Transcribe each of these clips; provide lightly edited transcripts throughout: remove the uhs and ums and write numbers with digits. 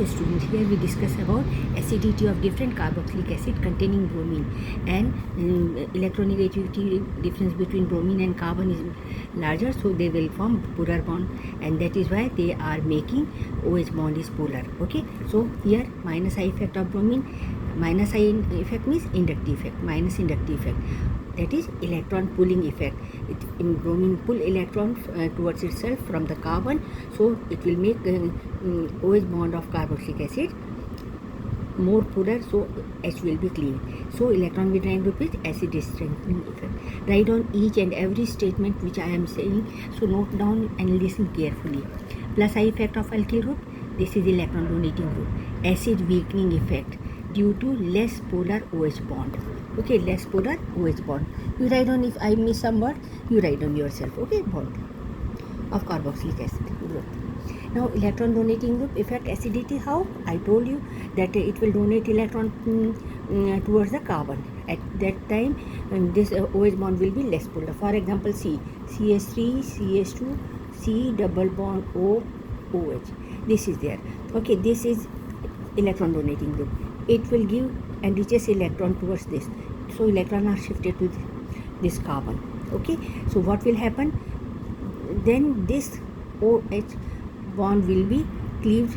Hello students, here we discuss about acidity of different carboxylic acid containing bromine, and electronegativity difference between bromine and carbon is larger, so they will form polar bond, and that is why they are making OH bond is polar. Okay, so here minus I effect of bromine, minus I effect means inductive effect, minus inductive effect, that is electron pulling effect. Bromine pull electron towards itself from the carbon, so it will make OH bond of carboxylic acid more polar, so H will be cleaved. So electron withdrawing group is acid strengthening effect. Write down each and every statement which I am saying, so note down and listen carefully. Plus I effect of alkyl group, this is electron donating group. Acid weakening effect due to less polar OH bond. Okay, less polar OH bond. You write down, if I miss some word, you write down yourself. Okay, bond of carboxylic acid group. Now electron donating group effect acidity. How? I told you that it will donate electron towards the carbon. At that time this OH bond will be less polar. For example, CH3 CH2 C double bond O OH. This is there. Okay, this is electron donating group. It will give and reaches electron towards this, so electron are shifted to this carbon. Okay, so what will happen then? This OH bond will be cleaved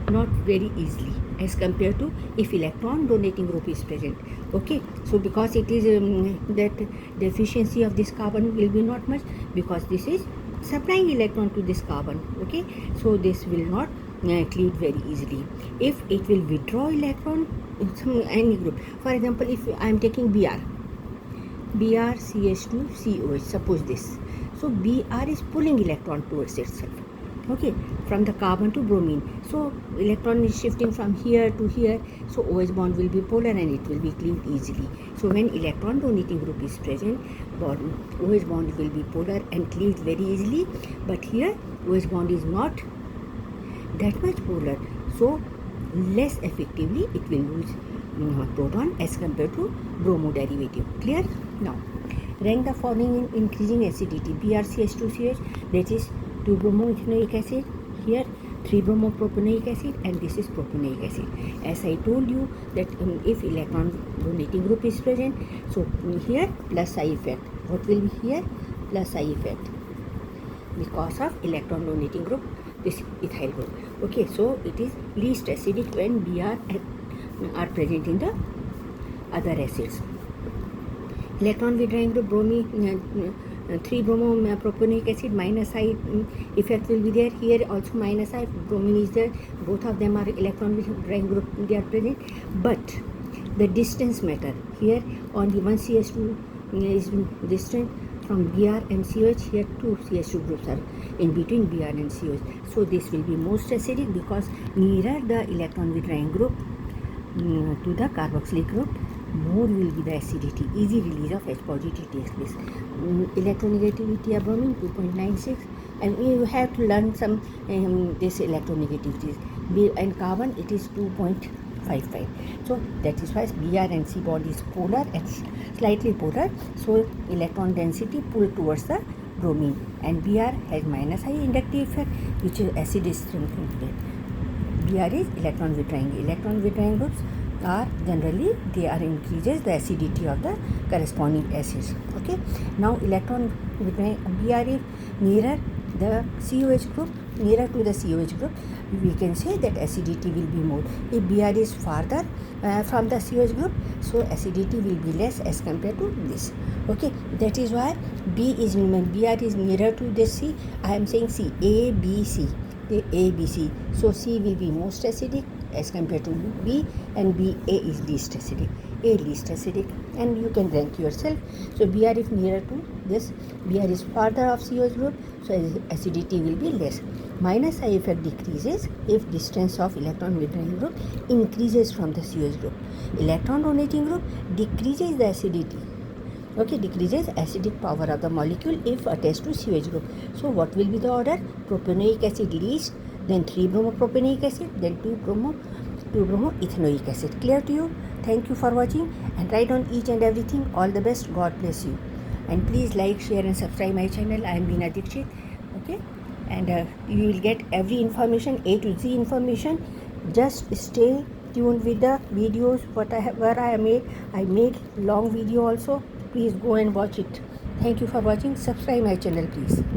not very easily as compared to if electron donating group is present. Okay, so because it is that the efficiency of this carbon will be not much, because this is supplying electron to this carbon. Okay, so this will not cleave very easily. If it will withdraw electron in any group, for example, if I am taking Br CH2 COH, suppose this, so Br is pulling electron towards itself. Okay, from the carbon to bromine, so electron is shifting from here to here, so OH bond will be polar and it will be cleaved easily. So when electron donating group is present, OH bond will be polar and cleaved very easily, but here OH bond is not that much polar, so less effectively it will lose proton as compared to bromo derivative. Clear? Now rank the following in increasing acidity. BrCH2CH, that is 2-bromoethanoic acid, here 3-bromopropanoic acid, and this is propanoic acid. As I told you that if electron donating group is present, so here plus I effect. What will be here? Plus I effect because of electron donating group, this ethyl group. Okay, so it is least acidic when Br are present in the other acids. Electron withdrawing group bromine 3-bromopropanoic acid, minus I effect will be there. Here also minus I, bromine is there. Both of them are electron withdrawing group, they are present, but the distance matter. Here only one CH2 is distant from Br and COH. Here two CH2 groups are in between Br and COH, so this will be most acidic because nearer the electron withdrawing group to the carboxylic group, more will be the acidity. Easy release of H positive takes place. Electronegativity of bromine 2.96, and you have to learn some this electronegativity. And carbon it is 2.55. So that is why Br and C bond is polar and slightly polar. So electron density pull towards the bromine, and Br has minus I inductive effect, which is acid is strengthening. Br is electron withdrawing. Electron withdrawing groups are generally they are increases the acidity of the corresponding acids. Okay, now electron withdrawing Br is nearer the COH group, nearer to the COH group, we can say that acidity will be more. If Br is farther from the COH group, so acidity will be less as compared to this. Okay, that is why Br is nearer to the C. I am saying C, A, B, C. The A, B, C. So C will be most acidic as compared to B, and B, A is least acidic. A least acidic, and you can rank yourself. So Br is nearer to this, Br is farther of COH group, so acidity will be less. Minus I effect decreases if distance of electron withdrawing group increases from the COH group. Electron donating group decreases the acidity. Okay, decreases acidic power of the molecule if attached to COH group. So what will be the order? Propanoic acid least, then 3-bromopropanoic acid, then 2-bromoethanoic acid. Clear to you? Thank you for watching, and write down each and everything. All the best. God bless you. And please like, share and subscribe my channel. I am Veena Dikshit. Okay. and you will get every information, A to Z information. Just stay tuned with the videos what I made. I made long video also. Please go and watch it. Thank you for watching. Subscribe my channel please.